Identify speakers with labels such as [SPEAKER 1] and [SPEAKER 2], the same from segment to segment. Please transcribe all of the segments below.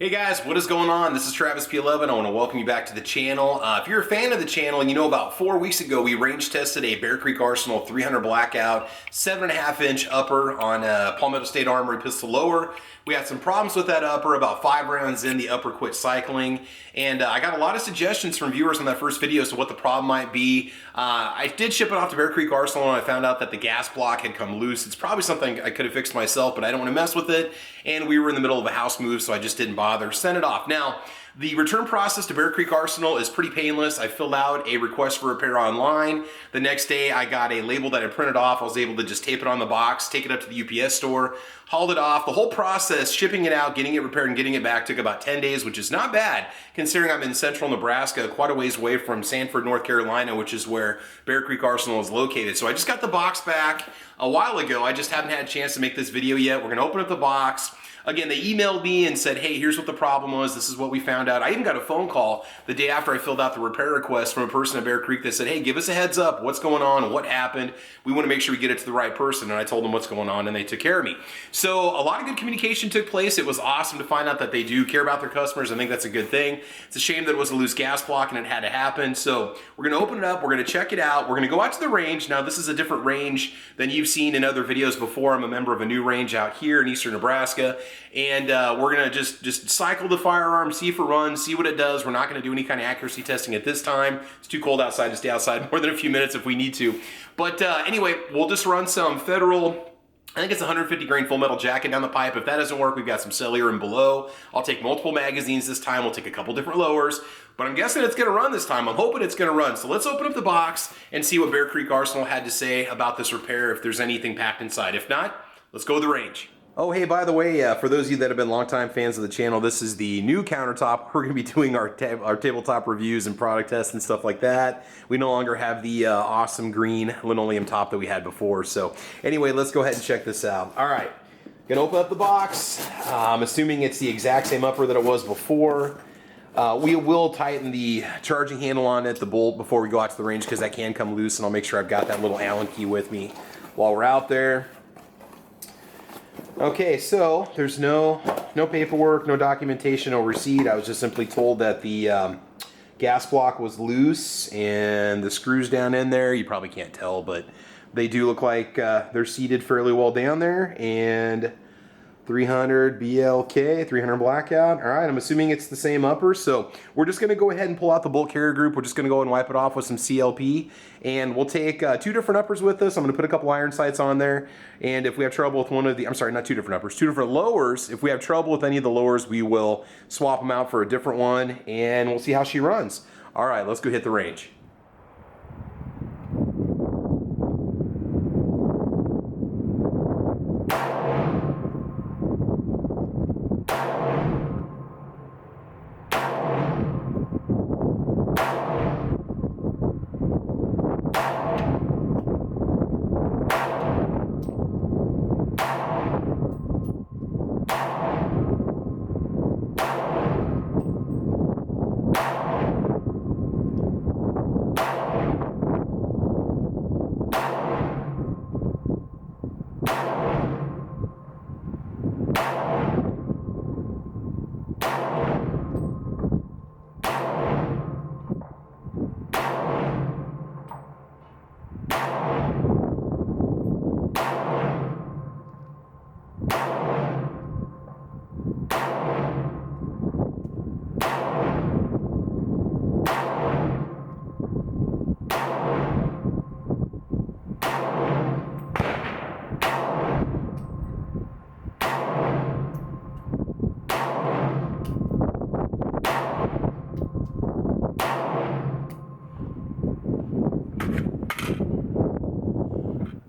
[SPEAKER 1] Hey guys, what is going on? This is Travis P11. I want to welcome you back to the channel. If you're a fan of the channel and you know about 4 weeks ago we range tested a Bear Creek Arsenal 300 Blackout 7.5 inch upper on a Palmetto State Armory pistol lower. We had some problems with that upper. About 5 rounds in, the upper quit cycling, and I got a lot of suggestions from viewers on that first video as to what the problem might be. I did ship it off to Bear Creek Arsenal and I found out that the gas block had come loose. It's probably something I could have fixed myself, but I don't want to mess with it, and we were in the middle of a house move, so I just didn't bother. Sent it off. Now, the return process to Bear Creek Arsenal is pretty painless. I filled out a request for repair online. The next day I got a label that I printed off. I was able to just tape it on the box, take it up to the UPS store, hauled it off. The whole process, shipping it out, getting it repaired, and getting it back took about 10 days, which is not bad considering I'm in central Nebraska, quite a ways away from Sanford, North Carolina, which is where Bear Creek Arsenal is located. So I just got the box back a while ago. I just haven't had a chance to make this video yet. We're gonna open up the box. Again, they emailed me and said, hey, here's what the problem was. This is what we found out. I even got a phone call the day after I filled out the repair request from a person at Bear Creek that said, hey, give us a heads up. What's going on? What happened? We want to make sure we get it to the right person. And I told them what's going on, and they took care of me. So a lot of good communication took place. It was awesome to find out that they do care about their customers. I think that's a good thing. It's a shame that it was a loose gas block and it had to happen. So we're going to open it up. We're going to check it out. We're going to go out to the range. Now, this is a different range than you've seen in other videos before. I'm a member of a new range out here in eastern Nebraska. And we're gonna just cycle the firearm, see if it runs, see what it does. We're not gonna do any kind of accuracy testing at this time. It's too cold outside to stay outside more than a few minutes if we need to. But anyway, we'll just run some Federal, I think it's 150 grain full metal jacket down the pipe. If that doesn't work, we've got some cellular and below. I'll take multiple magazines this time. We'll take a couple different lowers, but I'm guessing it's gonna run this time. I'm hoping it's gonna run. So let's open up the box and see what Bear Creek Arsenal had to say about this repair, if there's anything packed inside. If not, let's go to the range. Oh, hey, by the way, for those of you that have been longtime fans of the channel, this is the new countertop. We're going to be doing our tabletop reviews and product tests and stuff like that. We no longer have the awesome green linoleum top that we had before. So anyway, let's go ahead and check this out. All right, going to open up the box. I'm assuming it's the exact same upper that it was before. We will tighten the charging handle on it, the bolt, before we go out to the range, because that can come loose, and I'll make sure I've got that little Allen key with me while we're out there. Okay, so there's no paperwork, no documentation, no receipt. I was just simply told that the gas block was loose and the screws down in there, you probably can't tell, but they do look like they're seated fairly well down there. And 300 BLK, 300 Blackout. All right, I'm assuming it's the same upper. So we're just gonna go ahead and pull out the bolt carrier group. We're just gonna go and wipe it off with some CLP. And we'll take 2 different uppers with us. I'm gonna put a couple iron sights on there. And if we have trouble with one of the, I'm sorry, not 2 different uppers, 2 different lowers. If we have trouble with any of the lowers, we will swap them out for a different one, and we'll see how she runs. All right, let's go hit the range.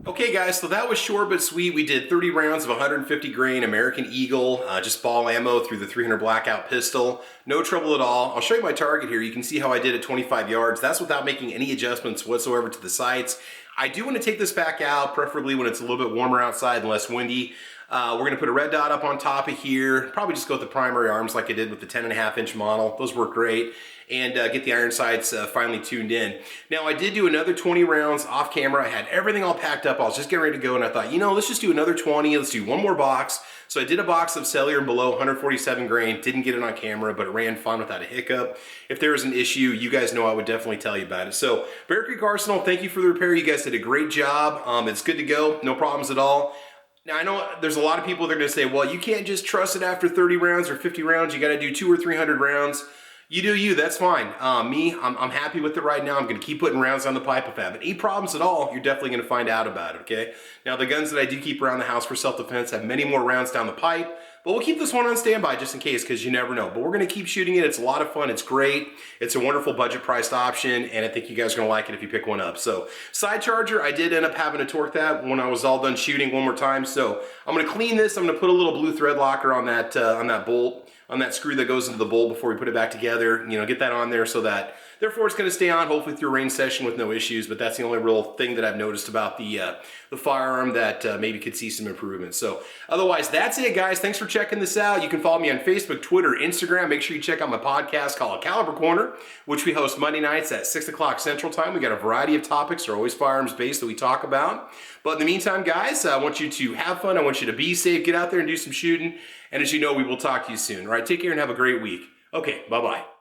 [SPEAKER 1] Okay guys, so that was short but sweet. We did 30 rounds of 150 grain American Eagle, just ball ammo through the 300 Blackout pistol. No trouble at all. I'll show you my target here. You can see how I did at 25 yards. That's without making any adjustments whatsoever to the sights. I do want to take this back out, preferably when it's a little bit warmer outside and less windy. We're going to put a red dot up on top of here. Probably just go with the primary arms like I did with the 10.5-inch model. Those work great. And get the iron sights finally tuned in. Now I did do another 20 rounds off camera. I had everything all packed up. I was just getting ready to go and I thought, you know, let's just do another 20. Let's do one more box. So I did a box of cellular and below 147 grain. Didn't get it on camera, but it ran fine without a hiccup. If there was an issue, you guys know I would definitely tell you about it. So Bear Creek Arsenal, thank you for the repair. You guys did a great job. It's good to go. No problems at all. Now I know there's a lot of people that are going to say, well, you can't just trust it after 30 rounds or 50 rounds. You got to do 200 or 300 rounds. You do you, that's fine. I'm happy with it right now. I'm gonna keep putting rounds on the pipe. If I have any problems at all, you're definitely gonna find out about it, okay? Now the guns that I do keep around the house for self-defense have many more rounds down the pipe, but we'll keep this one on standby just in case, because you never know. But we're gonna keep shooting it. It's a lot of fun, it's great. It's a wonderful budget priced option, and I think you guys are gonna like it if you pick one up. So, side charger, I did end up having to torque that when I was all done shooting one more time. So I'm gonna clean this. I'm gonna put a little blue thread locker on that bolt, on that screw that goes into the bolt before we put it back together. You know, get that on there so that, therefore it's gonna stay on, hopefully through a range session with no issues, but that's the only real thing that I've noticed about the firearm that maybe could see some improvement. So otherwise, that's it, guys. Thanks for checking this out. You can follow me on Facebook, Twitter, Instagram. Make sure you check out my podcast called Caliber Corner, which we host Monday nights at 6 o'clock Central Time. We got a variety of topics, they're always firearms based that we talk about. But in the meantime, guys, I want you to have fun. I want you to be safe, get out there and do some shooting. And as you know, we will talk to you soon. All right, take care and have a great week. Okay, bye-bye.